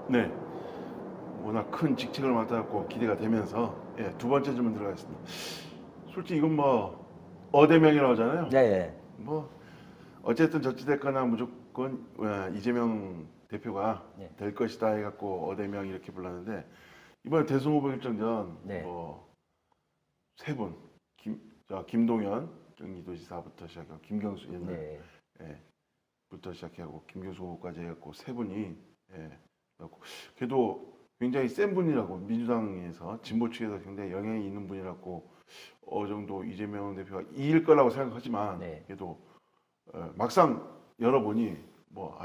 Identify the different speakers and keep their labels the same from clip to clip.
Speaker 1: 네, 워낙 큰 직책을 맡았고 기대가 되면서 예, 두 번째 질문 들어가겠습니다. 솔직히 이건 뭐 어대명이라고 하잖아요.
Speaker 2: 네, 예.
Speaker 1: 뭐 어쨌든 저찌됐거나 무조건 이재명 대표가
Speaker 2: 네.
Speaker 1: 될 것이다 해갖고 어대명 이렇게 불렀는데 이번에 대선 후보 결정전
Speaker 2: 네.
Speaker 1: 뭐 세 분, 김동연 경기도지사부터 시작하고 김경수 옛날
Speaker 2: 네.
Speaker 1: 예, 부터 시작하고 김교수 후보까지 해갖고 세 분이 예, 그래갖고 걔도 굉장히 센 분이라고 민주당에서 진보 측에서 굉장히 영향이 있는 분이라고 어느 정도 이재명 대표가 이길 거라고 생각하지만
Speaker 2: 네.
Speaker 1: 그래도 막상 열어보니 뭐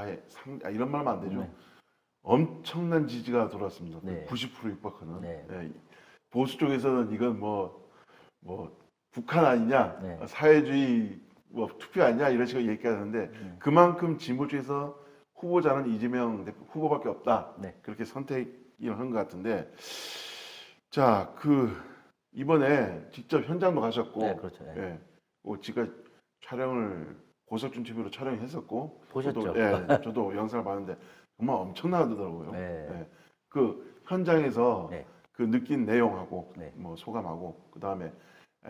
Speaker 1: 이런 말하면 안 되죠.
Speaker 2: 네.
Speaker 1: 엄청난 지지가 돌았습니다.
Speaker 2: 네.
Speaker 1: 90% 육박하는.
Speaker 2: 네.
Speaker 1: 예, 보수 쪽에서는 이건 뭐 북한 아니냐,
Speaker 2: 네.
Speaker 1: 사회주의 뭐 투표 아니냐 이런 식으로 얘기하는데 그만큼 진보 쪽에서 후보자는 이재명 대표 후보밖에 없다.
Speaker 2: 네.
Speaker 1: 그렇게 선택을 한 것 같은데 자, 이번에 직접 현장도 가셨고
Speaker 2: 네, 그렇죠. 예.
Speaker 1: 예, 제가 촬영을 고석준 TV로 촬영했었고
Speaker 2: 보셨죠?
Speaker 1: 저도 영상을 봤는데 정말 엄청나더라고요.
Speaker 2: 네.
Speaker 1: 예, 그 현장에서
Speaker 2: 네.
Speaker 1: 그 느낀 내용하고
Speaker 2: 네.
Speaker 1: 뭐 소감하고 그 다음에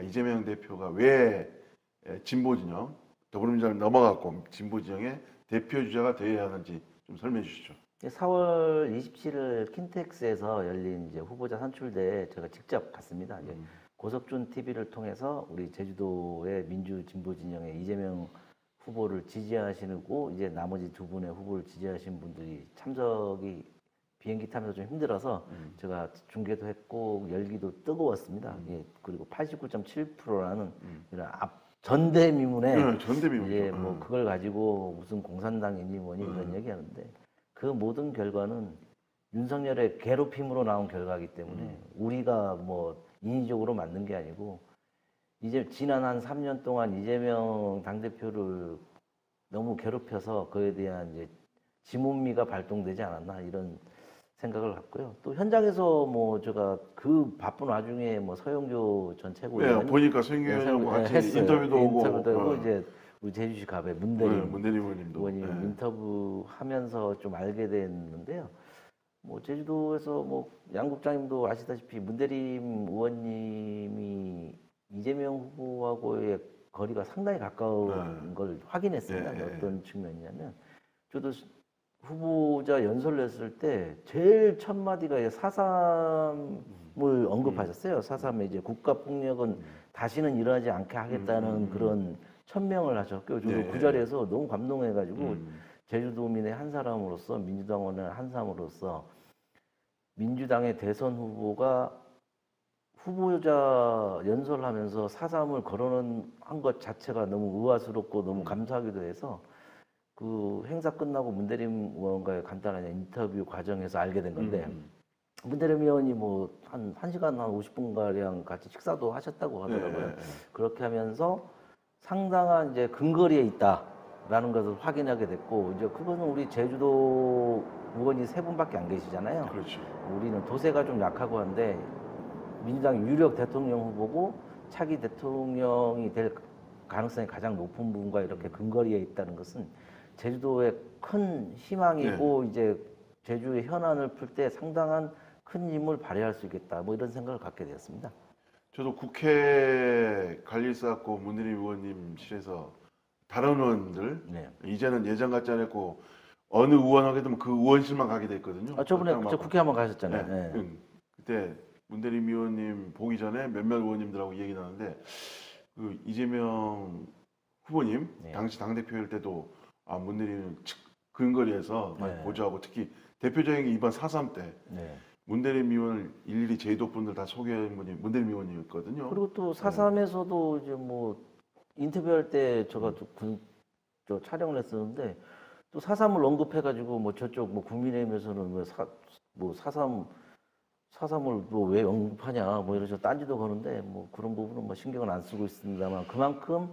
Speaker 1: 이재명 대표가 왜 진보 진영 더불어민주당을 넘어갔고 진보 진영의 대표 주자가 되어야 하는지 좀 설명해 주시죠.
Speaker 2: 4월 27일 킨텍스에서 열린 이제 후보자 선출대에 제가 직접 갔습니다. 이제 고석준 TV를 통해서 우리 제주도의 민주 진보 진영의 이재명 후보를 지지하시고 이제 나머지 두 분의 후보를 지지하신 분들이 참석이 비행기 타면서 좀 힘들어서 제가 중계도 했고 열기도 뜨거웠습니다. 예, 그리고 89.7%라는 이런 전대미문에
Speaker 1: 네, 전대미문이죠.
Speaker 2: 예, 뭐 그걸 가지고 무슨 공산당이니 뭐니 이런 얘기하는데 그 모든 결과는 윤석열의 괴롭힘으로 나온 결과이기 때문에 우리가 뭐 인위적으로 만든 게 아니고 이제 지난 한 3년 동안 이재명 당대표를 너무 괴롭혀서 그에 대한 이제 지문미가 발동되지 않았나 이런 생각을 갖고요. 또 현장에서 뭐 제가 그 바쁜 와중에 뭐 서영교 전
Speaker 1: 네,
Speaker 2: 최고위원
Speaker 1: 보니까 서영교하고 같이
Speaker 2: 했어요.
Speaker 1: 인터뷰도
Speaker 2: 인터뷰도 하고
Speaker 1: 오고
Speaker 2: 이제 우리 제주시 갑의
Speaker 1: 문대리 의원님도
Speaker 2: 의원님 인터뷰하면서 좀 알게 됐는데요. 뭐 제주도에서 뭐 양 국장님도 아시다시피 문대림 의원님이 이재명 후보하고의 거리가 상당히 가까운 걸 확인했습니다. 어떤 측면이냐면 저도 후보자 연설을 했을 때 제일 첫 마디가 4.3을 언급하셨어요. 4.3의 이제 국가 폭력은 다시는 일어나지 않게 하겠다는 그런 천명을 하셨고 저도 그 자리에서 너무 감동해가지고 제주도민의 한 사람으로서 민주당원의 한 사람으로서 민주당의 대선 후보가 후보자 연설하면서 4.3을 거론한 것 자체가 너무 의아스럽고 너무 감사하기도 해서 그 행사 끝나고 문대림 의원과의 간단한 인터뷰 과정에서 알게 된 건데 문대림 의원이 뭐 한 1시간 한 50분가량 같이 식사도 하셨다고 하더라고요. 그렇게 하면서 상당한 이제 근거리에 있다라는 것을 확인하게 됐고 이제 그거는 우리 제주도 의원이 세 분밖에 안 계시잖아요.
Speaker 1: 그렇죠.
Speaker 2: 우리는 도세가 좀 약하고 한데 민주당 유력 대통령 후보고 차기 대통령이 될 가능성이 가장 높은 분과 이렇게 근거리에 있다는 것은 제주도의 큰 희망이고 이제 제주의 현안을 풀 때 상당한 큰 힘을 발휘할 수 있겠다. 뭐 이런 생각을 갖게 되었습니다.
Speaker 1: 저도 국회 관리 있어갖고 문대리 의원님실에서 다른 의원들 이제는 예전 같지 않고 어느 의원 하게 되면 그 의원실만 가게 됐거든요.
Speaker 2: 저번에 국회 한번 가셨잖아요.
Speaker 1: 그때 문대리 의원님 보기 전에 몇몇 의원님들하고 얘기 나는데 그 이재명 후보님 당시 당대표일 때도 문대리는 근거리에서 많이 보조하고 특히 대표적인 게 이번 4.3 때 문대림 의원을 일일이 제주도 분들 다 소개한 분이 문대림 의원이었거든요.
Speaker 2: 그리고 또 4.3에서도 이제 뭐 인터뷰할 때 제가 저 촬영을 했었는데 또 4.3을 언급해가지고 뭐 저쪽 뭐 국민의힘에서는 뭐 4.3을 뭐 왜 언급하냐 뭐 이러면서 딴지도 거는데 뭐 그런 부분은 뭐 신경을 안 쓰고 있습니다만 그만큼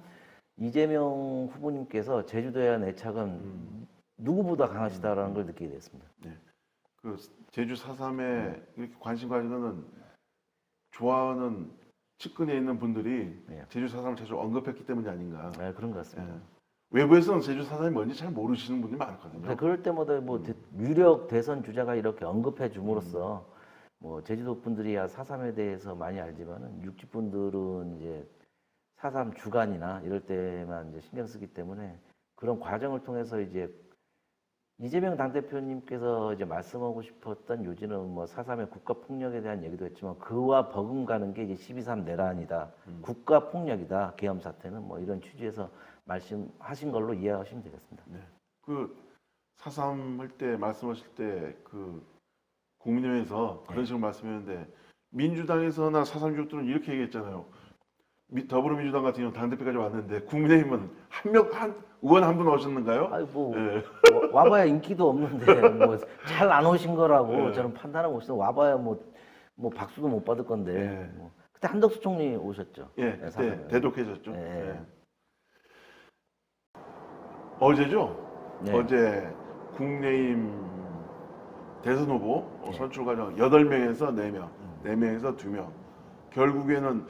Speaker 2: 이재명 후보님께서 제주도에 대한 애착은 누구보다 강하시다라는 걸 느끼게 됐습니다.
Speaker 1: 네. 그 제주 4.3에 이렇게 관심 가진 거는 좋아하는 측근에 있는 분들이 제주 4.3을 자주 언급했기 때문이 아닌가.
Speaker 2: 그런 것 같습니다.
Speaker 1: 외부에서는 제주 4.3이 뭔지 잘 모르시는 분들이 많거든요.
Speaker 2: 근데 그럴 때마다 뭐 유력 대선 주자가 이렇게 언급해 줌으로써 뭐 제주도 분들이야 4.3에 대해서 많이 알지만은 육지 분들은 이제 4.3 주간이나 이럴 때만 이제 신경 쓰기 때문에 그런 과정을 통해서 이제 이재명 당대표님께서 이제 말씀하고 싶었던 요지는 뭐 4.3의 국가 폭력에 대한 얘기도 했지만 그와 버금가는 게 이제 12.3 내란이다. 국가 폭력이다. 계엄 사태는 뭐 이런 취지에서 말씀하신 걸로 이해하시면 되겠습니다.
Speaker 1: 네. 그 4.3 할 때 말씀하실 때 그 국민의회에서 그런 식으로 말씀했는데 민주당에서나 4.3 유족들은 이렇게 얘기했잖아요. 더불어민주당 같은 경우는 당대표까지 왔는데 국민의힘은 한 의원 한 분 오셨는가요?
Speaker 2: 아니 뭐
Speaker 1: 네.
Speaker 2: 와봐야 인기도 없는데 뭐 잘 안 오신 거라고
Speaker 1: 네.
Speaker 2: 저는 판단하고 있어요. 와봐야 뭐 박수도 못 받을 건데.
Speaker 1: 네.
Speaker 2: 뭐. 그때 한덕수 총리 오셨죠?
Speaker 1: 예,
Speaker 2: 네,
Speaker 1: 그때
Speaker 2: 4.3.
Speaker 1: 대독해졌죠.
Speaker 2: 네.
Speaker 1: 예. 어제죠?
Speaker 2: 네.
Speaker 1: 어제 국내임 대선 후보
Speaker 2: 네.
Speaker 1: 선출 과정 8명에서 4명, 4명에서 2명. 결국에는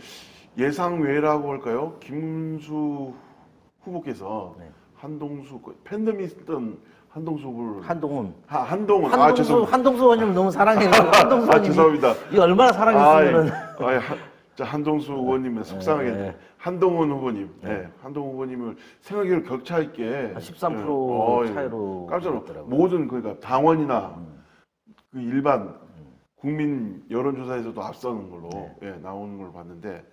Speaker 1: 예상 외라고 할까요? 김문수 후보께서
Speaker 2: 네.
Speaker 1: 한동수 팬덤이었던 한동수 후보를
Speaker 2: 한동훈.
Speaker 1: 한동훈
Speaker 2: 한동수 의원님 너무 사랑해요. 한동수 의원님.
Speaker 1: 죄송합니다.
Speaker 2: 이 얼마나 사랑했으면은.
Speaker 1: 자, 한동수 의원님은 속상하게
Speaker 2: 네.
Speaker 1: 한동훈 후보님, 네. 한동훈 후보님을 생각외로 격차 있게
Speaker 2: 13% 차이로
Speaker 1: 깜짝
Speaker 2: 이겼더라고요.
Speaker 1: 모든 그러니까 당원이나 그 일반 국민 여론조사에서도 앞서는 걸로
Speaker 2: 네.
Speaker 1: 예, 나오는 걸 봤는데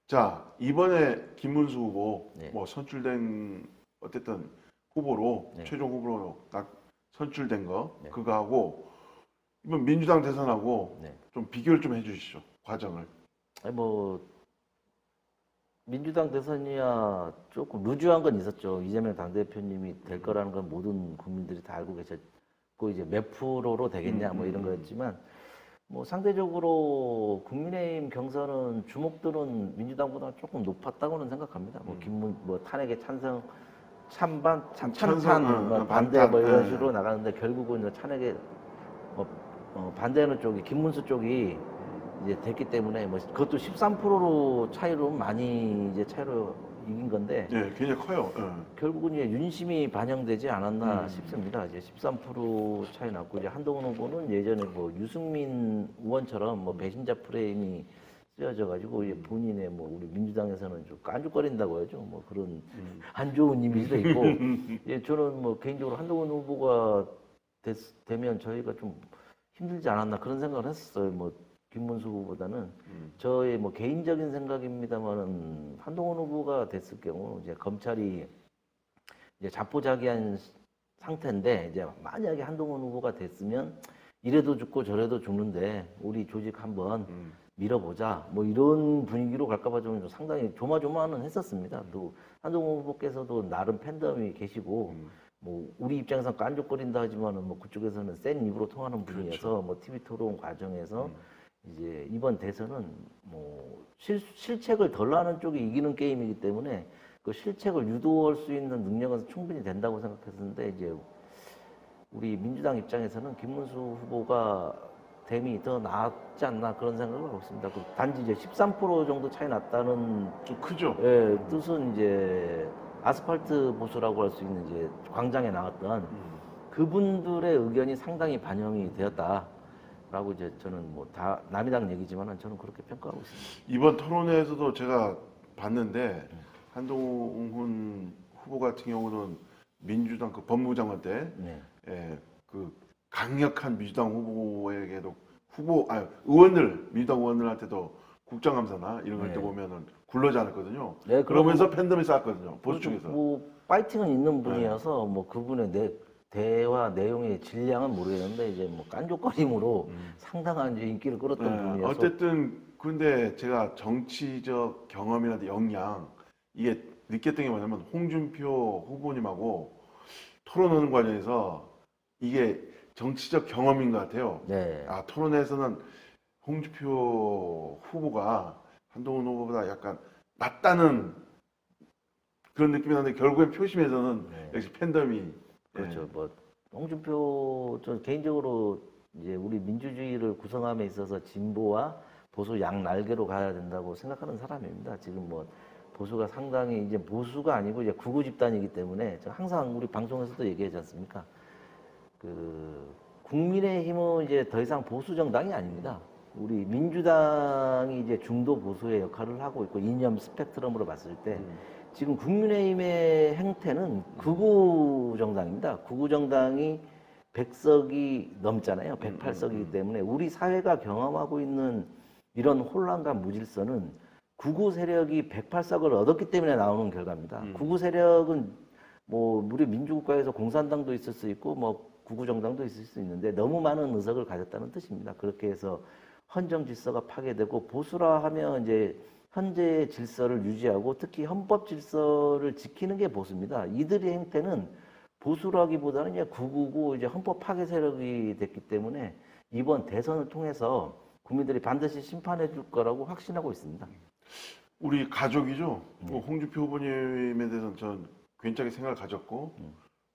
Speaker 1: 자 이번에 김문수 후보
Speaker 2: 네.
Speaker 1: 뭐 선출된 어쨌든 후보로
Speaker 2: 네.
Speaker 1: 최종 후보로 딱 선출된 거
Speaker 2: 네.
Speaker 1: 그거하고 이번 민주당 대선하고
Speaker 2: 네.
Speaker 1: 좀 비교를 좀 해주시죠 과정을.
Speaker 2: 아니 뭐 민주당 대선이야 조금 루즈한 건 있었죠. 이재명 당대표님이 될 거라는 건 모든 국민들이 다 알고 계셨고 이제 몇 프로로 되겠냐 뭐 이런 거였지만 뭐 상대적으로 국민의힘 경선은 주목도는 민주당보다 조금 높았다고는 생각합니다. 뭐 탄핵에 찬성 찬반 찬탄 뭐 반대 뭐 이런 식으로 나가는데 결국은 이제 탄핵에 반대하는 쪽이 김문수 쪽이 이제 됐기 때문에 뭐 그것도 13%로 차이로 많이 이제 차이로 이긴 건데
Speaker 1: 네, 굉장히 커요.
Speaker 2: 결국은 이제 윤심이 반영되지 않았나 싶습니다. 이제 13% 차이 났고 이제 한동훈 후보는 예전에 뭐 유승민 의원처럼 뭐 배신자 프레임이 쓰여져 가지고 이제 본인의 뭐 우리 민주당에서는 좀 깐죽거린다고 하죠. 뭐 그런 안 좋은 이미지도 있고 예, 저는 뭐 개인적으로 한동훈 후보가 되면 저희가 좀 힘들지 않았나 그런 생각을 했었어요. 뭐 김문수 후보보다는 저의 뭐 개인적인 생각입니다만은 한동훈 후보가 됐을 경우 이제 검찰이 이제 자포자기한 상태인데 이제 만약에 한동훈 후보가 됐으면 이래도 죽고 저래도 죽는데 우리 조직 한번 밀어보자 뭐 이런 분위기로 갈까봐 좀 상당히 조마조마는 했었습니다. 또 한동훈 후보께서도 나름 팬덤이 계시고 뭐 우리 입장에서 깐족거린다 하지만은 뭐 그쪽에서는 센 입으로 통하는 분이어서
Speaker 1: 그렇죠.
Speaker 2: 뭐 TV 토론 과정에서 이제 이번 대선은 뭐 실책을 덜 하는 쪽이 이기는 게임이기 때문에 그 실책을 유도할 수 있는 능력은 충분히 된다고 생각했었는데 이제 우리 민주당 입장에서는 김문수 후보가 됨이 더 낫지 않나 그런 생각을 하고 있습니다. 단지 이제 13% 정도 차이 났다는
Speaker 1: 좀 크죠.
Speaker 2: 예, 뜻은 이제 아스팔트 보수라고 할 수 있는 이제 광장에 나왔던 그분들의 의견이 상당히 반영이 되었다라고 이제 저는 뭐 다 남이당 얘기지만은 저는 그렇게 평가하고 있습니다.
Speaker 1: 이번 토론회에서도 제가 봤는데 한동훈 후보 같은 경우는 민주당 그 법무부 장관 때
Speaker 2: 네.
Speaker 1: 예, 그 강력한 민주당 후보에게도 의원들 민주당 의원들한테도 국정감사나 이런 거 할 때
Speaker 2: 네.
Speaker 1: 보면은 굴러지 않았거든요.
Speaker 2: 네,
Speaker 1: 그러면서 팬덤이 쌓았거든요. 보수 쪽에서.
Speaker 2: 뭐 파이팅은 있는 분이어서 뭐 그분의 대화 내용의 질량은 모르겠는데 이제 뭐 깐족거림으로 상당한 이제 인기를 끌었던
Speaker 1: 네,
Speaker 2: 분이어서
Speaker 1: 어쨌든 근데 제가 정치적 경험이라든지 역량 이게 느꼈던 게 뭐냐면 홍준표 후보님하고 토론하는 과정에서 이게 정치적 경험인 것 같아요.
Speaker 2: 네.
Speaker 1: 토론회에서는 홍준표 후보가 한동훈 후보보다 약간 낫다는 그런 느낌이 나는데 결국엔 표심에서는
Speaker 2: 네.
Speaker 1: 역시 팬덤이
Speaker 2: 그렇죠. 뭐 홍준표 저 개인적으로 이제 우리 민주주의를 구성함에 있어서 진보와 보수 양 날개로 가야 된다고 생각하는 사람입니다. 지금 뭐 보수가 상당히 이제 보수가 아니고 이제 극우 집단이기 때문에 제가 항상 우리 방송에서도 얘기하지 않습니까? 그 국민의힘은 이제 더 이상 보수 정당이 아닙니다. 우리 민주당이 이제 중도 보수의 역할을 하고 있고 이념 스펙트럼으로 봤을 때 지금 국민의힘의 행태는 극우 정당입니다. 극우 정당이 100석이 넘잖아요. 108석이기 때문에 우리 사회가 경험하고 있는 이런 혼란과 무질서는 극우 세력이 108석을 얻었기 때문에 나오는 결과입니다. 극우 세력은 뭐 우리 민주국가에서 공산당도 있을 수 있고 뭐 극우 정당도 있을 수 있는데 너무 많은 의석을 가졌다는 뜻입니다. 그렇게 해서 헌정 질서가 파괴되고 보수라 하면 이제 현재의 질서를 유지하고 특히 헌법 질서를 지키는 게 보수입니다. 이들의 행태는 보수라기보다는 이제 극우고 이제 헌법 파괴 세력이 됐기 때문에 이번 대선을 통해서 국민들이 반드시 심판해 줄 거라고 확신하고 있습니다.
Speaker 1: 우리 가족이죠. 뭐 홍준표 후보님에 대해서는 전 괜찮게 생각을 가졌고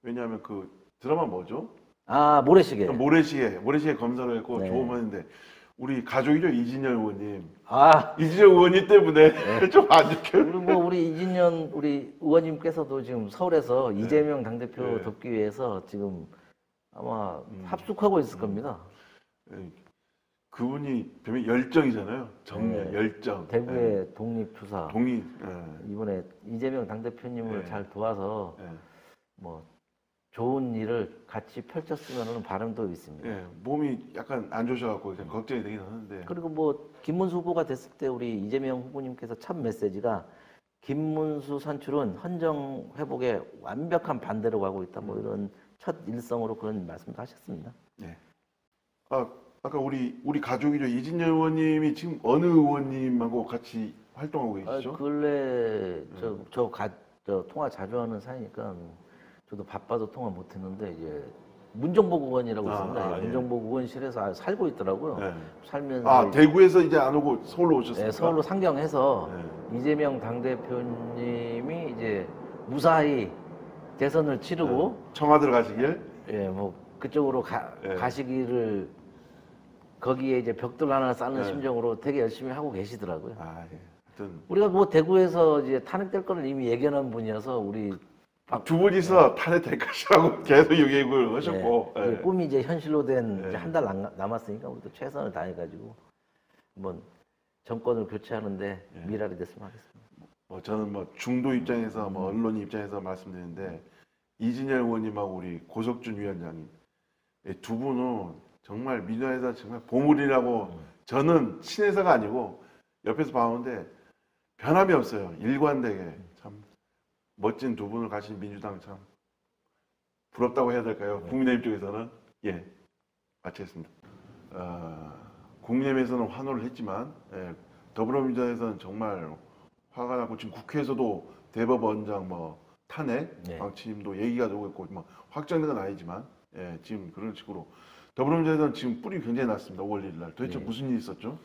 Speaker 1: 왜냐하면 그 드라마 뭐죠?
Speaker 2: 아, 모래시계.
Speaker 1: 모래시계 검사를 했고
Speaker 2: 네.
Speaker 1: 조음하는데 우리 가족이죠. 이진열 의원님.
Speaker 2: 아,
Speaker 1: 이진열 의원님 때문에 좀 안 좋게.
Speaker 2: 우리 이진현 우리 의원님께서도 지금 서울에서 이재명 당대표
Speaker 1: 네.
Speaker 2: 돕기 위해서 지금 아마 합숙하고 있을 겁니다.
Speaker 1: 그분이 별명 열정이잖아요. 정열,
Speaker 2: 네.
Speaker 1: 열정.
Speaker 2: 대구의 독립투사.
Speaker 1: 동의.
Speaker 2: 이번에 이재명 당대표님을
Speaker 1: 네.
Speaker 2: 잘 도와서 뭐 좋은 일을 같이 펼쳤으면 하는 바람도 있습니다.
Speaker 1: 예, 몸이 약간 안 좋으셔갖고 걱정이 되긴 하는데.
Speaker 2: 그리고 뭐 김문수 후보가 됐을 때 우리 이재명 후보님께서 첫 메시지가 김문수 선출은 헌정 회복에 완벽한 반대로 가고 있다. 뭐 이런 첫 일성으로 그런 말씀도 하셨습니다.
Speaker 1: 네. 아까 우리 가족이죠. 이진열 의원님이 지금 어느 의원님하고 같이 활동하고 계시죠?
Speaker 2: 근래 저 통화 자주 하는 사이니까 저도 바빠서 통화 못했는데 이제 문정복 의원이라고 있습니다.
Speaker 1: 예.
Speaker 2: 문정복 의원실에서 살고 있더라고요.
Speaker 1: 네.
Speaker 2: 살면서
Speaker 1: 대구에서 이제 안 오고 서울로 오셨습니까?
Speaker 2: 네, 서울로 상경해서 이재명 당대표님이 이제 무사히 대선을 치르고
Speaker 1: 청와대로 가시길.
Speaker 2: 예, 뭐 그쪽으로 가시기를 거기에 이제 벽돌 하나 쌓는 심정으로 되게 열심히 하고 계시더라고요.
Speaker 1: 예. 하여튼
Speaker 2: 우리가 뭐 대구에서 이제 탄핵될 거를 이미 예견한 분이어서 우리
Speaker 1: 두 분이서 탄핵될 것이라고 계속 얘기를 하셨고.
Speaker 2: 그 꿈이 이제 현실로 된
Speaker 1: 네.
Speaker 2: 한 달 남았으니까 우리도 최선을 다해가지고 한번 정권을 교체하는데 미랄이 됐으면 하겠습니다.
Speaker 1: 저는 뭐 중도 입장에서 언론 입장에서 말씀드리는데 이진열 의원님하고 우리 고석준 위원장님 이 두 분은 정말 민주당에서 정말 보물이라고 저는 친해서가 아니고 옆에서 봐오는데 변함이 없어요. 일관되게 참 멋진 두 분을 가진 민주당 참 부럽다고 해야 될까요? 국민의힘 쪽에서는 마치겠습니다. 국민의힘에서는 환호를 했지만 더불어민주당에서는 정말 화가 나고 지금 국회에서도 대법원장 뭐 탄핵 방침도 얘기가 되고 있고 뭐 확정된 건 아니지만 지금 그런 식으로 더불어민주당에서는 지금 뿌리 굉장히 났습니다. 5월 1일 날 도대체 무슨 일이 있었죠?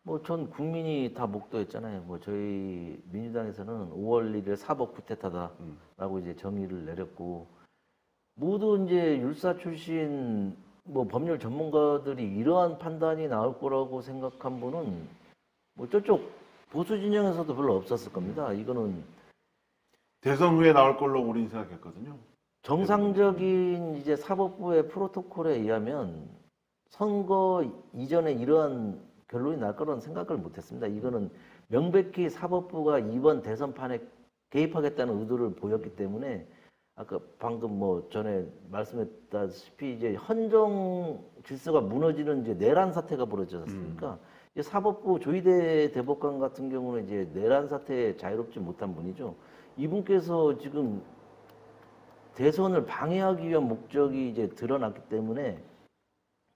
Speaker 2: 뭐 전 국민이 다 목도했잖아요. 뭐 저희 민주당에서는 5월 1일 사법 구태타다라고 이제 정의를 내렸고 모두 이제 율사 출신 뭐 법률 전문가들이 이러한 판단이 나올 거라고 생각한 분은 뭐 저쪽 보수 진영에서도 별로 없었을 겁니다. 이거는
Speaker 1: 대선 후에 나올 걸로 우리는 생각했거든요.
Speaker 2: 정상적인 이제 사법부의 프로토콜에 의하면 선거 이전에 이러한 결론이 날 거라는 생각을 못했습니다. 이거는 명백히 사법부가 이번 대선판에 개입하겠다는 의도를 보였기 때문에 아까 방금 뭐 전에 말씀했다시피 이제 헌정 질서가 무너지는 이제 내란 사태가 벌어지지 않습니까? 이제 사법부 조희대 대법관 같은 경우는 이제 내란 사태에 자유롭지 못한 분이죠. 이분께서 지금 대선을 방해하기 위한 목적이 이제 드러났기 때문에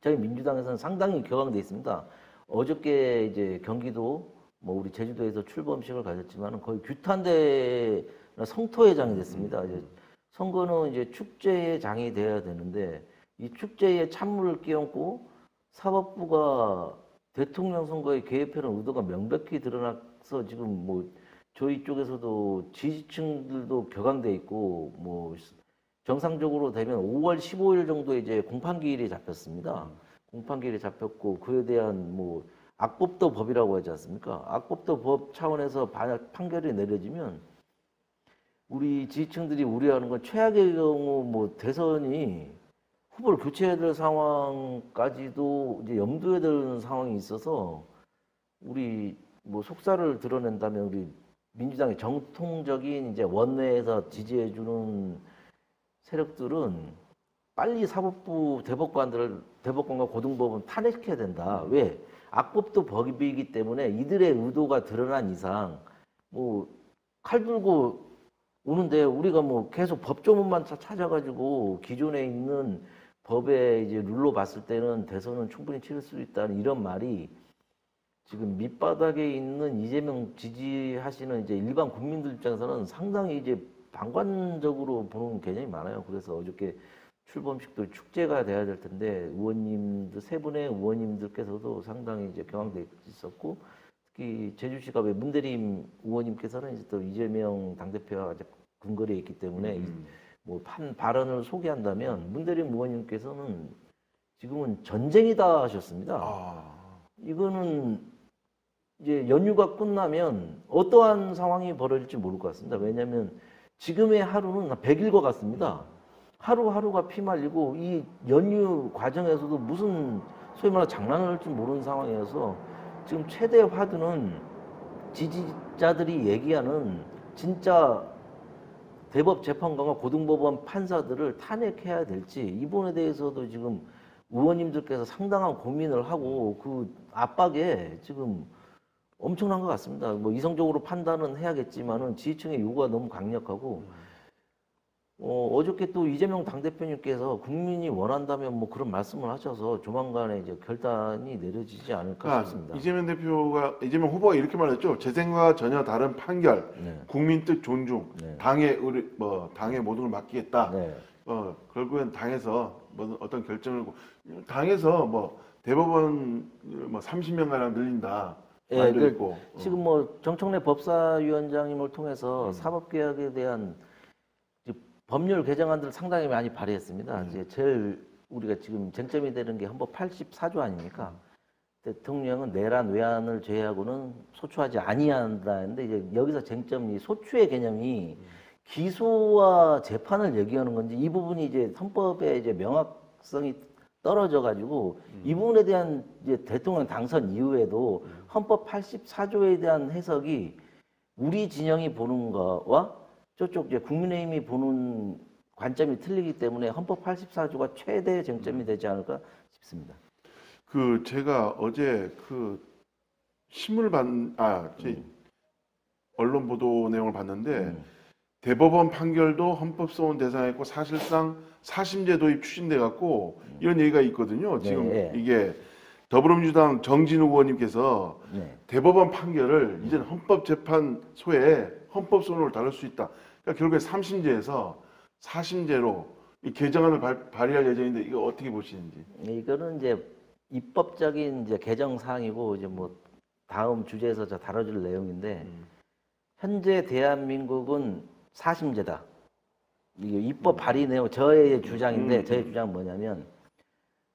Speaker 2: 저희 민주당에서는 상당히 격앙돼 있습니다. 어저께 이제 경기도 뭐 우리 제주도에서 출범식을 가졌지만 거의 규탄대나 성토의 장이 됐습니다. 이제 선거는 이제 축제의 장이 돼야 되는데 이 축제에 찬물을 끼얹고 사법부가 대통령 선거에 개입하는 의도가 명백히 드러나서 지금 뭐 저희 쪽에서도 지지층들도 격앙돼 있고 뭐 정상적으로 되면 5월 15일 정도에 이제 공판기일이 잡혔습니다. 공판기일이 잡혔고 그에 대한 뭐 악법도 법이라고 하지 않습니까? 악법도 법 차원에서 판결이 내려지면 우리 지지층들이 우려하는 건 최악의 경우 뭐 대선이 후보를 교체해야 될 상황까지도 이제 염두에 두는 상황이 있어서 우리 뭐 속사를 드러낸다면 우리 민주당의 정통적인 이제 원내에서 지지해주는 세력들은 빨리 사법부 대법관과 고등법원 탄핵시켜야 된다. 왜? 악법도 법이기 때문에 이들의 의도가 드러난 이상 뭐 칼 들고 오는데 우리가 뭐 계속 법조문만 찾아가지고 기존에 있는 법의 이제 룰로 봤을 때는 대선은 충분히 치를 수 있다는 이런 말이 지금 밑바닥에 있는 이재명 지지하시는 이제 일반 국민들 입장에서는 상당히 이제 방관적으로 보는 개념이 많아요. 그래서 어저께 출범식도 축제가 돼야 될 텐데 의원님들 세 분의 의원님들께서도 상당히 이제 경황돼 있었고 특히 제주시가 왜 문대림 의원님께서는 이제 또 이재명 당대표와 이제 근거리에 있기 때문에 뭐 한 발언을 소개한다면 문대림 의원님께서는 지금은 전쟁이다 하셨습니다. 이거는 이제 연휴가 끝나면 어떠한 상황이 벌어질지 모를 것 같습니다. 왜냐하면 지금의 하루는 100일과 같습니다. 하루하루가 피말리고 이 연휴 과정에서도 무슨 소위 말해 장난을 할 줄 모르는 상황이어서 지금 최대 화두는 지지자들이 얘기하는 진짜 대법재판관과 고등법원 판사들을 탄핵해야 될지 이 부분에 대해서도 지금 의원님들께서 상당한 고민을 하고 그 압박에 지금 엄청난 것 같습니다. 뭐 이성적으로 판단은 해야겠지만은 지지층의 요구가 너무 강력하고 어저께 또 이재명 당대표님께서 국민이 원한다면 뭐 그런 말씀을 하셔서 조만간에 이제 결단이 내려지지 않을까 싶습니다.
Speaker 1: 이재명 후보가 이렇게 말했죠. 제 생각과 전혀 다른 판결,
Speaker 2: 네.
Speaker 1: 국민 뜻 존중,
Speaker 2: 네.
Speaker 1: 당의 모든 걸 맡기겠다.
Speaker 2: 네.
Speaker 1: 결국엔 당에서 뭐 어떤 결정을 당에서 뭐 대법원 뭐 30명 가량 늘린다. 말도 있고.
Speaker 2: 지금 뭐 정청래 법사위원장님을 통해서 사법개혁에 대한 법률 개정안들을 상당히 많이 발의했습니다. 이제 제일 우리가 지금 쟁점이 되는 게 헌법 84조 아닙니까? 대통령은 내란 외환을 제외하고는 소추하지 아니한다는데 이제 여기서 쟁점이 소추의 개념이 기소와 재판을 얘기하는 건지 이 부분이 이제 헌법의 이제 명확성이 떨어져 가지고 이 부분에 대한 이제 대통령 당선 이후에도 헌법 84조에 대한 해석이 우리 진영이 보는 거와 저쪽 이제 국민의힘이 보는 관점이 틀리기 때문에 헌법 84조가 최대 쟁점이 되지 않을까 싶습니다.
Speaker 1: 제가 어제 언론 보도 내용을 봤는데 대법원 판결도 헌법소원 대상했고 사실상 사심제 도입 추진돼 갖고 이런 얘기가 있거든요. 지금 이게 더불어민주당 정진우 의원님께서 대법원 판결을 이제는 헌법재판소에 헌법소원으로 다룰 수 있다. 그러니까 결국에 3심제에서 4심제로 이 개정안을 발의할 예정인데 이거 어떻게 보시는지?
Speaker 2: 이거는 이제 입법적인 이제 개정 사항이고 이제 뭐 다음 주제에서 다뤄질 내용인데 현재 대한민국은 4심제다. 이게 입법 발의 내용 저의 주장인데 저의 주장은 뭐냐면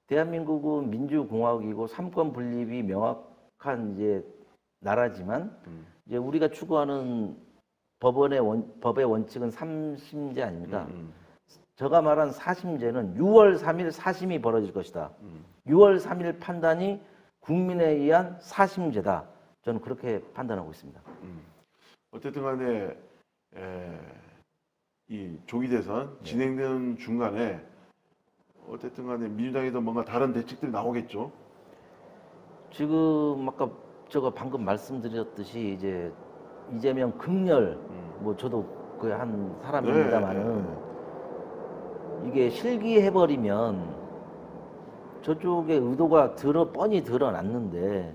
Speaker 2: 대한민국은 민주공화국이고 삼권 분립이 명확한 이제 나라지만 이제 우리가 추구하는 법의 원칙은 3심제 아닙니까? 제가 말한 4심제는 6월 3일 4심이 벌어질 것이다. 6월 3일 판단이 국민에 의한 4심제다. 저는 그렇게 판단하고 있습니다.
Speaker 1: 어쨌든 간에 이 조기 대선 진행되는 중간에 어쨌든 간에 민주당에도 뭔가 다른 대책들이 나오겠죠.
Speaker 2: 지금 아까 제가 방금 말씀드렸듯이 이제 이재명 극렬 뭐 저도 그 한 사람입니다만은 이게 실기해버리면 저쪽의 의도가 뻔히 드러났는데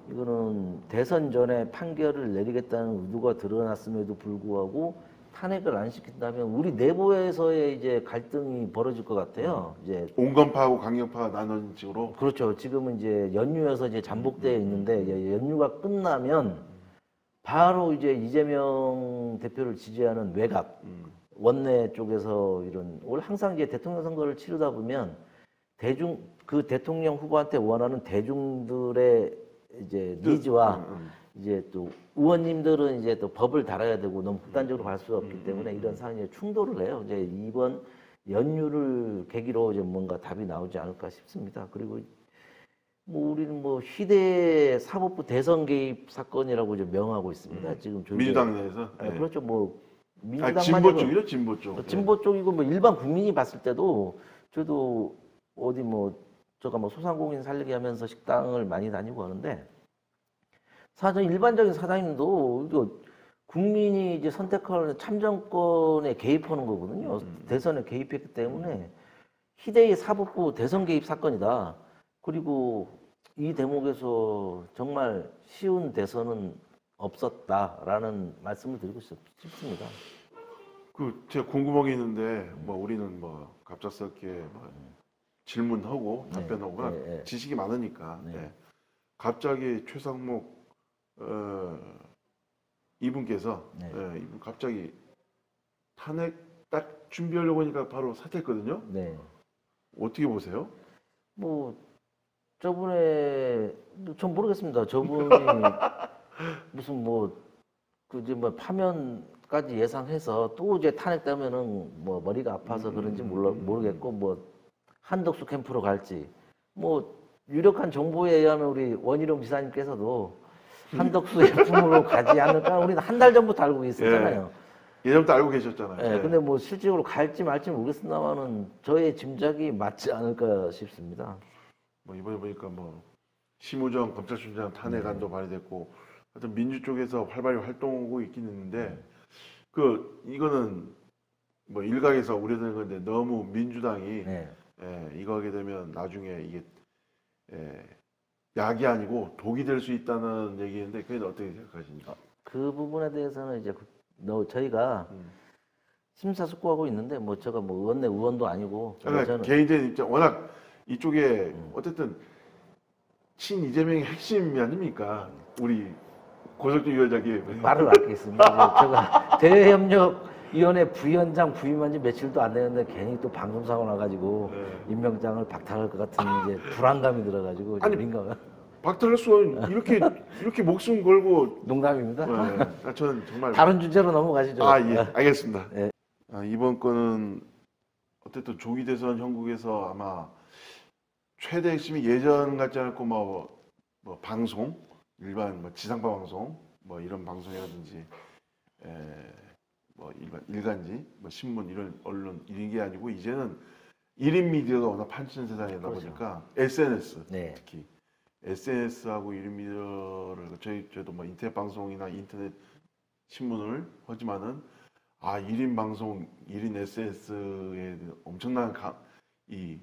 Speaker 2: 이거는 대선 전에 판결을 내리겠다는 의도가 드러났음에도 불구하고 탄핵을 안 시킨다면 우리 내부에서의 이제 갈등이 벌어질 것 같아요. 이제
Speaker 1: 온건파하고 강경파가 나눠진 식으로.
Speaker 2: 그렇죠. 지금은 이제 연휴여서 이제 잠복되어 있는데 이제 연휴가 끝나면 바로 이제 이재명 대표를 지지하는 외곽 원내 쪽에서 올 항상 이제 대통령 선거를 치르다 보면 그 대통령 후보한테 원하는 대중들의 이제 니즈와
Speaker 1: 음.
Speaker 2: 이제 또 의원님들은 이제 또 법을 달아야 되고 너무 극단적으로 갈 수 없기 때문에 이런 상황에 충돌을 해요. 이제 이번 연휴를 계기로 이제 뭔가 답이 나오지 않을까 싶습니다. 그리고 뭐 우리는 뭐 희대 사법부 대선 개입 사건이라고 이제 명하고 있습니다. 지금 저희가
Speaker 1: 민주당 내에서.
Speaker 2: 아,
Speaker 1: 네.
Speaker 2: 그렇죠. 뭐
Speaker 1: 아니,
Speaker 2: 민주당만
Speaker 1: 진보
Speaker 2: 해도
Speaker 1: 쪽이죠, 진보 쪽.
Speaker 2: 진보 쪽이고 뭐 일반 국민이 봤을 때도 저도 어디 뭐 제가 뭐 소상공인 살리기 하면서 식당을 많이 다니고 하는데 사실 일반적인 사장님도 이거 국민이 이제 선택하는 참정권에 개입하는 거거든요. 대선에 개입했기 때문에 희대의 사법부 대선 개입 사건이다. 그리고 이 대목에서 정말 쉬운 대선은 없었다라는 말씀을 드리고 싶습니다.
Speaker 1: 그 제가 궁금한 게 있는데 뭐 우리는 뭐 갑작스럽게 뭐 질문하고
Speaker 2: 네,
Speaker 1: 답변하거나
Speaker 2: 네, 네.
Speaker 1: 지식이 많으니까
Speaker 2: 네.
Speaker 1: 네. 갑자기 최상목 이분께서
Speaker 2: 네.
Speaker 1: 이분 갑자기 탄핵 딱 준비하려고 하니까 바로 사퇴했거든요.
Speaker 2: 네.
Speaker 1: 어떻게 보세요?
Speaker 2: 뭐 저분의 전 모르겠습니다. 저분이 무슨 그 이제 뭐 파면까지 예상해서 또 이제 탄핵되면은 뭐 머리가 아파서 그런지 모르겠고 뭐 한덕수 캠프로 갈지 뭐 유력한 정보에 의하면 우리 원희룡 지사님께서도 한덕수의 품으로 가지 않을까 우리는 한 달 전부터 알고 있었잖아요.
Speaker 1: 예전부터 알고 계셨잖아요.
Speaker 2: 예,
Speaker 1: 네.
Speaker 2: 근데 뭐 실질적으로 갈지 말지 모르겠습니다만은 저의 짐작이 맞지 않을까 싶습니다.
Speaker 1: 뭐 이번에 보니까 뭐 심우정 검찰총장 탄핵안도 발의됐고 하여튼 민주 쪽에서 활발히 활동하고 있긴 있는데 그 이거는 뭐 일각에서 우려되는 건데 너무 민주당이
Speaker 2: 네.
Speaker 1: 이거 하게 되면 나중에 이게 약이 아니고 독이 될 수 있다는 얘기인데 그게 어떻게 생각하십니까?
Speaker 2: 그 부분에 대해서는 이제 저희가 심사숙고하고 있는데 뭐 제가 뭐 의원내 의원도 아니고
Speaker 1: 그러니까
Speaker 2: 저는
Speaker 1: 개인적인 입장 워낙 이쪽에 어쨌든 친 이재명의 핵심 아닙니까? 우리 고석준 위원장이
Speaker 2: 말을 아끼겠습니다. 이제 제가 대외협력위원회 부위원장 부임한 지 며칠도 안 되는데 괜히 또 방송사고 나가지고 임명장을 박탈할 것 같은 이제 불안감이 들어가지고
Speaker 1: 아니,
Speaker 2: 민감한
Speaker 1: 박탈할 수가 이렇게 목숨 걸고
Speaker 2: 농담입니다.
Speaker 1: 저는 정말
Speaker 2: 다른 주제로 넘어가시죠.
Speaker 1: 예, 알겠습니다.
Speaker 2: 네.
Speaker 1: 이번 건은 어쨌든 조기 대선 형국에서 아마 최대 핵심이 예전 같지 않고 뭐 방송 일반 뭐 지상파 방송 뭐 이런 방송이라든지 뭐 일반 일간지 뭐 신문 이런 언론 이런 게 아니고 이제는 1인 미디어가 워낙 판치는 세상이다
Speaker 2: 그렇죠.
Speaker 1: 보니까 SNS
Speaker 2: 네.
Speaker 1: 특히 SNS하고 1인 미디어를 저희도 뭐 인터넷 방송이나 인터넷 신문을 하지만은 1인 방송, 1인 SNS에 엄청난 이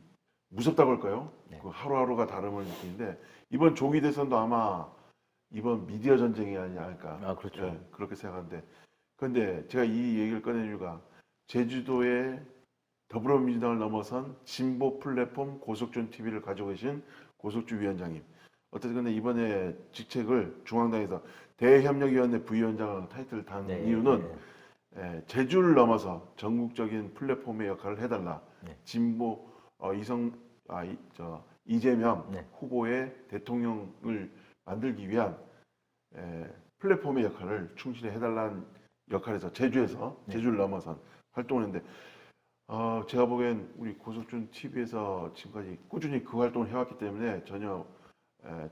Speaker 1: 무섭다고 할까요?
Speaker 2: 네.
Speaker 1: 그 하루하루가 다름을 느끼는데 이번 조기 대선도 아마 이번 미디어 전쟁이 아닐까.
Speaker 2: 그렇죠.
Speaker 1: 예, 그렇게 생각하는데 그런데 제가 이 얘기를 꺼낸 이유가 제주도에 더불어민주당을 넘어선 진보 플랫폼 고석준 TV를 가지고 계신 고석준 위원장님. 어쨌든 근데 이번에 직책을 중앙당에서 대협력위원회 부위원장으로 타이틀을 단 이유는 제주를 넘어서 전국적인 플랫폼의 역할을 해달라. 진보 이재명 후보의 대통령을 만들기 위한 플랫폼의 역할을 충실히 해달라는 역할에서 제주를 넘어선 활동을 했는데 제가 보기엔 우리 고석준 TV에서 지금까지 꾸준히 그 활동을 해왔기 때문에 전혀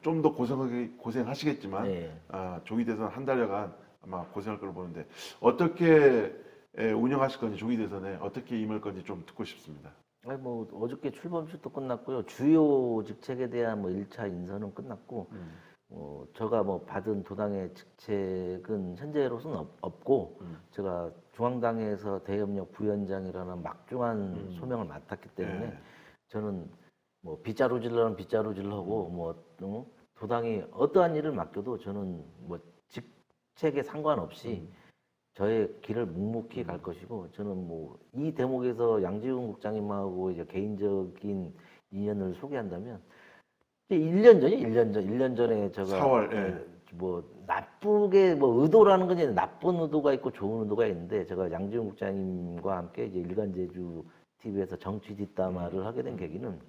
Speaker 1: 좀 더 고생하시겠지만 조기 대선 한 달여간 아마 고생할 걸로 보는데 어떻게 운영하실 건지 조기 대선에 어떻게 임할 건지 좀 듣고 싶습니다.
Speaker 2: 뭐 어저께 출범식도 끝났고요. 주요 직책에 대한 뭐 1차 인선은 끝났고 제가 뭐 받은 도당의 직책은 현재로서는 없고 제가 중앙당에서 대협력 부위원장이라는 막중한 소명을 맡았기 때문에 저는 뭐 빗자루질러는 빗자루질러하고 뭐 도당이 어떠한 일을 맡겨도 저는 뭐 직책에 상관없이 저의 길을 묵묵히 갈 것이고 저는 뭐 이 대목에서 양지훈 국장님하고 이제 개인적인 인연을 소개한다면 1년 전에 제가
Speaker 1: 4월,
Speaker 2: 뭐 나쁘게 뭐 의도라는 건 이제 나쁜 의도가 있고 좋은 의도가 있는데 제가 양지훈 국장님과 함께 이제 일간제주 TV에서 정치 뒷담화를 하게 된 계기는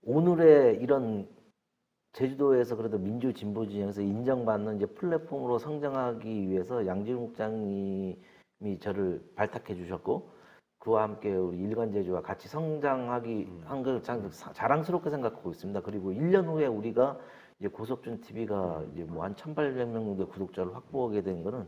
Speaker 2: 오늘의 이런 제주도에서 그래도 민주 진보 진영에서 인정받는 이제 플랫폼으로 성장하기 위해서 양지훈 국장님이 저를 발탁해 주셨고 그와 함께 우리 일간제주와 같이 성장하기 한 걸 자랑스럽게 생각하고 있습니다. 그리고 1년 후에 우리가 이제 고석준 TV가 이제 뭐 한 1,800명 정도의 구독자를 확보하게 된 거는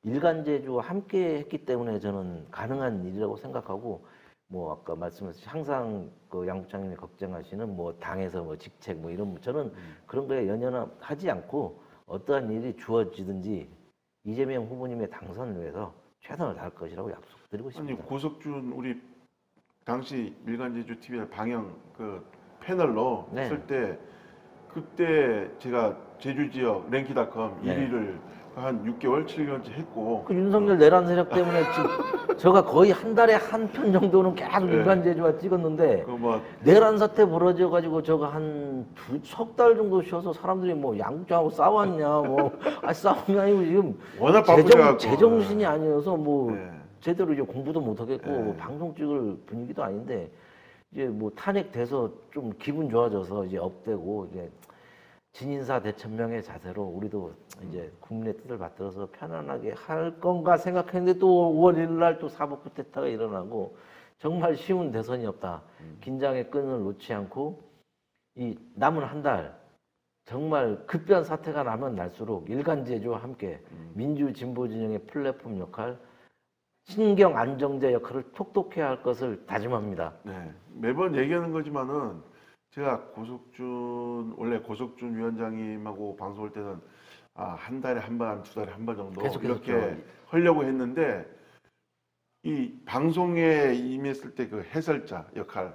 Speaker 2: 일간제주와 함께 했기 때문에 저는 가능한 일이라고 생각하고 뭐 아까 말씀하신 항상 그 양 국장님이 걱정하시는 뭐 당에서 뭐 직책 뭐 이런 저는 그런 거에 연연하지 않고 어떠한 일이 주어지든지 이재명 후보님의 당선을 위해서 최선을 다할 것이라고 약속드리고
Speaker 1: 아니
Speaker 2: 싶습니다.
Speaker 1: 고석준 우리 당시 일간제주 TV 방영 그 패널로
Speaker 2: 네.
Speaker 1: 했을 때 그때 제가 제주 지역 랭키닷컴
Speaker 2: 네.
Speaker 1: 1위를 한 6개월, 7개월째 했고
Speaker 2: 그 윤석열 내란 세력 때문에 지금 제가 거의 한 달에 한 편 정도는 계속
Speaker 1: 네.
Speaker 2: 일간제주와 찍었는데
Speaker 1: 그뭐
Speaker 2: 내란 사태 벌어져 가지고 저가 한 석 달 정도 쉬어서 사람들이 뭐 양국장하고 싸웠냐 뭐 싸움이 아니고 지금
Speaker 1: 워낙 바쁘셔갖고
Speaker 2: 제정신이 아니어서 뭐
Speaker 1: 네.
Speaker 2: 제대로 이제 공부도 못 하겠고
Speaker 1: 네.
Speaker 2: 방송 찍을 분위기도 아닌데 이제 뭐 탄핵돼서 좀 기분 좋아져서 이제 업되고 이제 진인사 대천명의 자세로 우리도 이제 국민의 뜻을 받들어서 편안하게 할 건가 생각했는데 또 5월 1일 날 또 사법 쿠데타가 일어나고 정말 쉬운 대선이 없다. 긴장의 끈을 놓지 않고 이 남은 한 달 정말 급변 사태가 나면 날수록 일간제주와 함께 민주 진보 진영의 플랫폼 역할, 신경 안정제 역할을 톡톡히 할 것을 다짐합니다.
Speaker 1: 네. 매번 얘기하는 거지만은 제가 원래 고석준 위원장님하고 방송할 때는 한 달에 한 번, 두 달에 한 번 정도
Speaker 2: 계속
Speaker 1: 이렇게
Speaker 2: 했죠.
Speaker 1: 하려고 했는데 이 방송에 임했을 때 그 해설자 역할,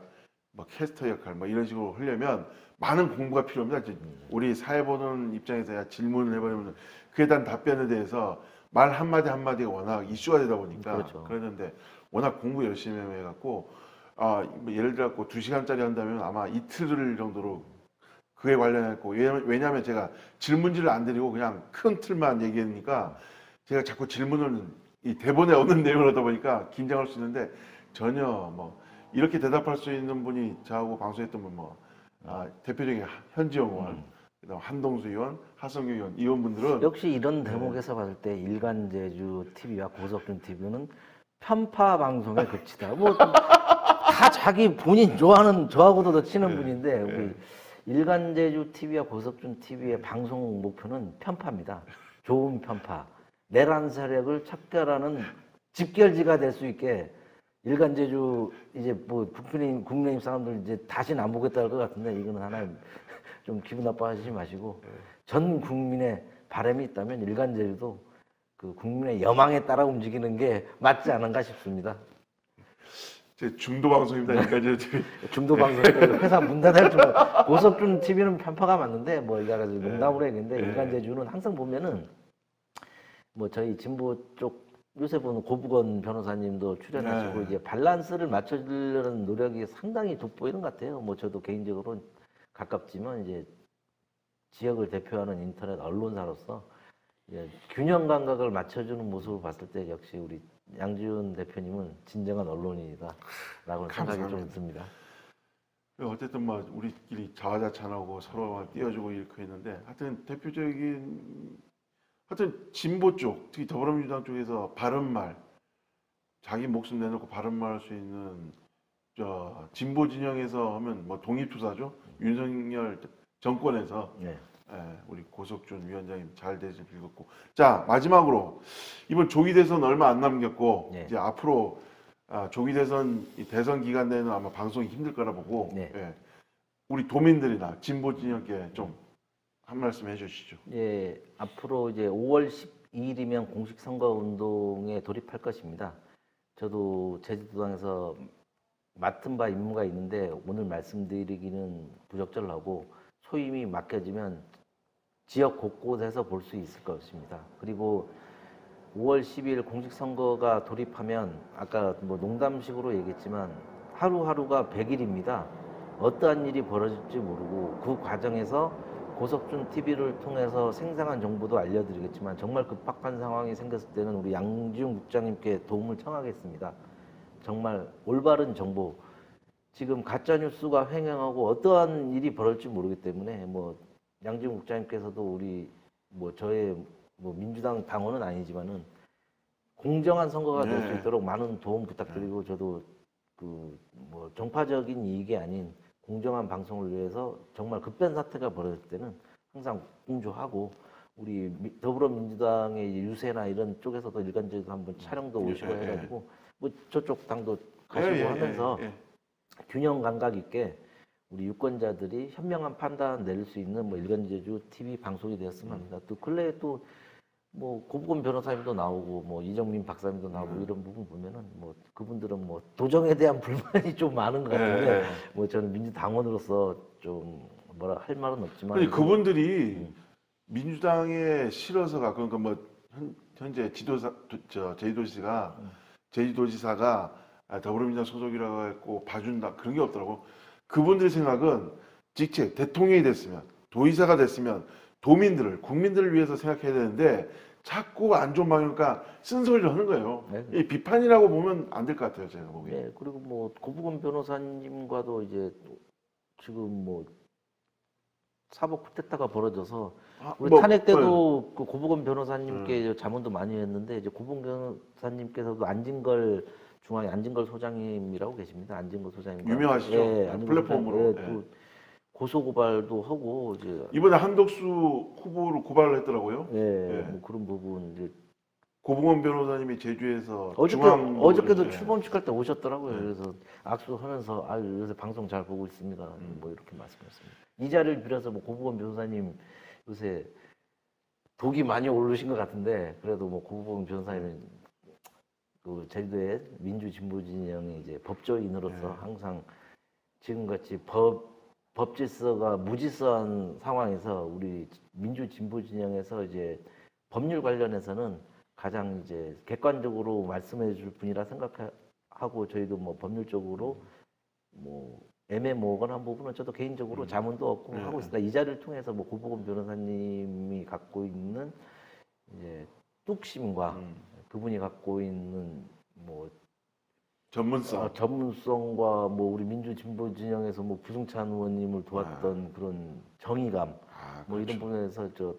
Speaker 1: 뭐 캐스터 역할, 뭐 이런 식으로 하려면 많은 공부가 필요합니다. 이제 우리 사회 보는 입장에서 질문을 해버리면 그에 대한 답변에 대해서 말 한마디 한마디가 워낙 이슈가 되다 보니까
Speaker 2: 그렇죠.
Speaker 1: 그러는데 워낙 공부 열심히 해갖고 뭐 예를 들어 갖고 2시간짜리 한다면 아마 이틀 정도로 그에 관련했고 왜냐하면 제가 질문지를 안 드리고 그냥 큰 틀만 얘기하니까 제가 자꾸 질문을 이 대본에 없는 내용을 하다 보니까 긴장할 수 있는데 전혀 뭐 이렇게 대답할 수 있는 분이 저하고 방송했던 분 대표적인 현지영 의원, 그다음 한동수 의원, 하성규 의원, 의원분들은
Speaker 2: 역시 이런 대목에서 봤을 때 일간제주 TV와 고석준 TV는 편파 방송의 극치다. 뭐 다 자기 본인 좋아하는 저하고도 더 친한 분인데 우리 일간제주 TV와 고석준 TV의 방송 목표는 편파입니다. 좋은 편파. 내란 세력을 척결하는 집결지가 될 수 있게 일간제주 이제 뭐 국민의힘 사람들 이제 다시는 안 보겠다 할 것 같은데 이거는 하나 좀 기분 나빠하시지 마시고 전 국민의 바람이 있다면 일간제주도 그 국민의 여망에 따라 움직이는 게 맞지 않은가 싶습니다.
Speaker 1: 제 중도 방송입니다. 여기까지
Speaker 2: 중도 방송 회사 문 닫을 줄 고석준 TV는 편파가 맞는데 뭐 이거 가지고 농담으로 했는데 일간제주는 항상 보면은 뭐 저희 진보 쪽 요새 보는 고부건 변호사님도 출연하시고
Speaker 1: 네.
Speaker 2: 이제 밸런스를 맞춰주려는 노력이 상당히 돋보이는 것 같아요. 뭐 저도 개인적으로 가깝지만 이제 지역을 대표하는 인터넷 언론사로서 이제 균형 감각을 맞춰주는 모습을 봤을 때 역시 우리 양지훈 대표님은 진정한 언론인이다라고 생각이 좀 듭니다.
Speaker 1: 어쨌든 뭐 우리끼리 자화자찬하고 서로 띄워주고 이렇게 했는데 하여튼 대표적인 진보 쪽 특히 더불어민주당 쪽에서 바른말 자기 목숨 내놓고 바른말 할 수 있는 진보 진영에서 하면 뭐 독립투사죠. 윤석열 정권에서
Speaker 2: 네.
Speaker 1: 우리 고석준 위원장님 잘 되실 빌겠고 자 마지막으로 이번 조기 대선 얼마 안 남겼고
Speaker 2: 네.
Speaker 1: 이제 앞으로 조기 대선 이 대선 기간 내는 아마 방송이 힘들 거라 보고
Speaker 2: 네.
Speaker 1: 우리 도민들이나 진보 진영께 좀 한 말씀 해주시죠.
Speaker 2: 예, 앞으로 이제 5월 12일이면 공식 선거 운동에 돌입할 것입니다. 저도 제주도당에서 맡은 바 임무가 있는데 오늘 말씀드리기는 부적절하고 소임이 맡겨지면 지역 곳곳에서 볼 수 있을 것입니다. 그리고 5월 12일 공식 선거가 돌입하면 아까 뭐 농담식으로 얘기했지만 하루하루가 100일입니다. 어떠한 일이 벌어질지 모르고 그 과정에서 고석준 TV를 통해서 생생한 정보도 알려드리겠지만 정말 급박한 상황이 생겼을 때는 우리 양지훈 국장님께 도움을 청하겠습니다. 정말 올바른 정보, 지금 가짜뉴스가 횡행하고 어떠한 일이 벌어질지 모르기 때문에 뭐 양지훈 국장님께서도 우리 뭐 저의 뭐 민주당 당원은 아니지만은 공정한 선거가 될 수
Speaker 1: 네.
Speaker 2: 있도록 많은 도움 부탁드리고 저도 그 뭐 정파적인 이익이 아닌 공정한 방송을 위해서 정말 급변 사태가 벌어질 때는 항상 공조하고 우리 더불어민주당의 이제 유세나 이런 쪽에서도 일간지에도 한번 촬영도 오시고
Speaker 1: 예, 예.
Speaker 2: 해가지고 뭐 저쪽 당도 가시고
Speaker 1: 예, 예,
Speaker 2: 하면서
Speaker 1: 예, 예.
Speaker 2: 균형 감각 있게 우리 유권자들이 현명한 판단 내릴 수 있는 뭐 일간제주 TV 방송이 되었으면 합니다. 또 근래에 또 뭐 고부건 변호사님도 나오고 뭐 이정민 박사님도 나오고 이런 부분 보면은 뭐 그분들은 뭐 도정에 대한 불만이 좀 많은 것 같은데
Speaker 1: 예, 예.
Speaker 2: 뭐 저는 민주당원으로서 좀 뭐라 할 말은 없지만
Speaker 1: 근데 그분들이 민주당에 실어서가 그러니까 뭐 현재 제주도지사가 더불어민주당 소속이라고 했고 봐준다 그런 게 없더라고. 그분들 생각은 직책 대통령이 됐으면 도의사가 됐으면 국민들을 위해서 생각해야 되는데 자꾸 안 좋은 방향이니까 쓴소리를 하는 거예요.
Speaker 2: 네.
Speaker 1: 이 비판이라고 보면 안 될 것 같아요, 제가 보기에.
Speaker 2: 네, 그리고 뭐 고부건 변호사님과도 이제 지금 뭐 사법 쿠데타가 벌어져서 우리
Speaker 1: 뭐,
Speaker 2: 탄핵 때도 그 고부건 변호사님께 자문도 많이 했는데 이제 고부건 변호사님께서도 중앙에 안진걸 소장님이라고 계십니다. 안진걸 소장님
Speaker 1: 유명하시죠?
Speaker 2: 예, 안진걸
Speaker 1: 플랫폼으로.
Speaker 2: 소장님, 예, 또 고소 고발도 하고 이제
Speaker 1: 이번에 한덕수 후보를 고발을 했더라고요.
Speaker 2: 예,
Speaker 1: 예.
Speaker 2: 뭐 그런 부분 이제
Speaker 1: 고봉원 변호사님이 제주에서 중앙
Speaker 2: 어저께도
Speaker 1: 예.
Speaker 2: 출범식할 때 오셨더라고요. 그래서 악수하면서 아 요새 방송 잘 보고 있습니다. 뭐 이렇게 말씀하셨습니다. 이 자리를 빌어서 뭐 고부건 변호사님 요새 독이 많이 오르신 것 같은데 그래도 뭐 고부건 변호사님은 그 제주도의 민주진보 진영의 이제 법조인으로서 항상 지금같이 법 질서가 무질서한 상황에서 우리 민주진보 진영에서 이제 법률 관련해서는 가장 이제 객관적으로 말씀해 줄 분이라 생각하고 저희도 뭐 법률적으로 뭐 애매모호한 부분은 저도 개인적으로 자문도 얻고 하고 있습니다. 이 자리를 통해서 뭐 고부건 변호사님이 갖고 있는 이제 뚝심과 그분이 갖고 있는 뭐 전문성과 뭐 우리 민주진보 진영에서 뭐 부승찬 의원님을 도왔던 그런 정의감 뭐 이런 부분에서 저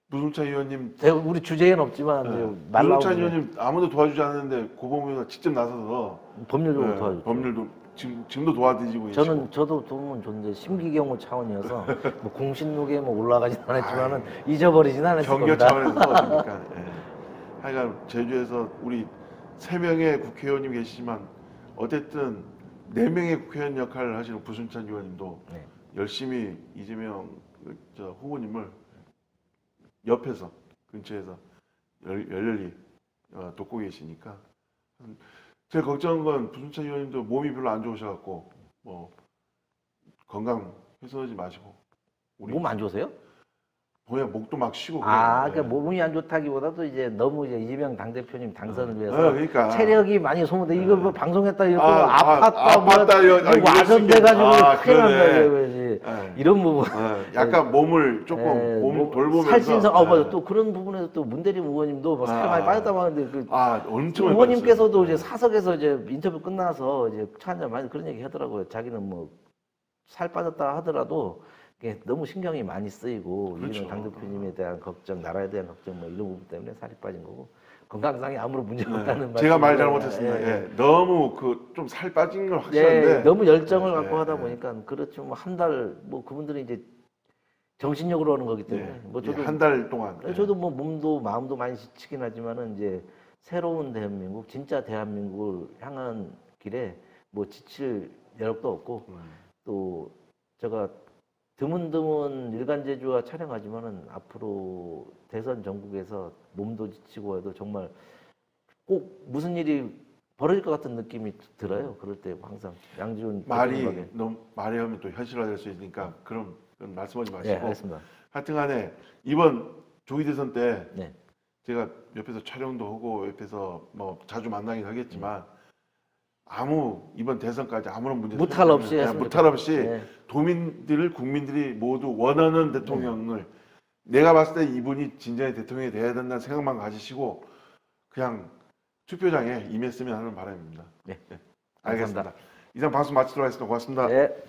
Speaker 1: 부승찬 의원님
Speaker 2: 우리 주제에는 없지만 이제 말
Speaker 1: 부승찬
Speaker 2: 나오는
Speaker 1: 의원님 아무도 도와주지 않았는데 고봉원가 직접 나서서
Speaker 2: 법률적으로 도와줬죠.
Speaker 1: 법률도 지금도 도와드리고 계시고.
Speaker 2: 저도 도움은 줬는데 심기경호 차원이어서 뭐 공신록에 뭐 올라가진 않았지만은 잊어버리진 않았을
Speaker 1: 경계
Speaker 2: 겁니다.
Speaker 1: 차원에서 도와주니까. 예. 하여간 제주에서 우리 3명의 국회의원님 계시지만 어쨌든 4명의 국회의원 역할을 하시는 부승찬 의원님도
Speaker 2: 네.
Speaker 1: 열심히 이재명 후보님을 옆에서 근처에서 열렬히 돕고 계시니까 제일 걱정한 건 부승찬 의원님도 몸이 별로 안 좋으셔갖고 뭐 건강 훼손하지 마시고
Speaker 2: 몸 안 좋으세요?
Speaker 1: 뭐야 목도 막 쉬고
Speaker 2: 그러니까 몸이 안 좋다기보다도 이제 너무 이제 이재명 당대표님 당선을 위해서
Speaker 1: 그러니까
Speaker 2: 체력이 많이 소모돼 이거 뭐 방송했다 이거
Speaker 1: 아팠다
Speaker 2: 이거 와전돼가지고 큰일
Speaker 1: 그러네.
Speaker 2: 난다 이런 부분
Speaker 1: 약간 몸을 조금 몸 돌보면서
Speaker 2: 살신성 맞아 또 그런 부분에서 또 문대림 의원님도 뭐 살 많이 빠졌다고 하는데
Speaker 1: 엄청 많이
Speaker 2: 의원님께서도
Speaker 1: 빠졌어요.
Speaker 2: 이제 사석에서 이제 인터뷰 끝나서 이제 차 한잔 많이 그런 얘기 하더라고요. 자기는 뭐 살 빠졌다 하더라도 이게 너무 신경이 많이 쓰이고
Speaker 1: 그렇죠.
Speaker 2: 이재명 당대표님에 대한 걱정, 나라에 대한 걱정 뭐 이런 부분 때문에 살이 빠진 거고 건강상에 아무런 문제가 없다는 말씀.
Speaker 1: 제가 말 잘못했습니다. 예. 너무 좀 살 빠진 건 확실한데
Speaker 2: 너무 열정을 갖고 하다 보니까 그렇죠. 뭐 한 달 뭐 그분들이 이제 정신력으로 하는 거기 때문에 뭐 저도
Speaker 1: 한 달 동안
Speaker 2: 저도 뭐 몸도 마음도 많이 지치긴 하지만은 이제 새로운 대한민국, 진짜 대한민국을 향한 길에 뭐 지칠 여력도 없고 또 제가 드문드문 일간제주와 촬영하지만은 앞으로 대선 전국에서 몸도 지치고 해도 정말 꼭 무슨 일이 벌어질 것 같은 느낌이 들어요. 그럴 때 항상 양지훈
Speaker 1: 말이 하면 또 현실화될 수 있으니까 그런 말씀하지 마시고.
Speaker 2: 알겠습니다.
Speaker 1: 하여튼간에 이번 조기 대선 때
Speaker 2: 네.
Speaker 1: 제가 옆에서 촬영도 하고 옆에서 뭐 자주 만나긴 하겠지만 이번 대선까지 아무런 문제
Speaker 2: 무탈 없이
Speaker 1: 무탈 없이 국민들이 모두 원하는 대통령을 내가 봤을 때 이분이 진정의 대통령이 돼야 된다는 생각만 가지시고 그냥 투표장에 임했으면 하는 바람입니다.
Speaker 2: 네.
Speaker 1: 알겠습니다. 이상 방송 마치도록 하겠습니다. 고맙습니다.
Speaker 2: 네.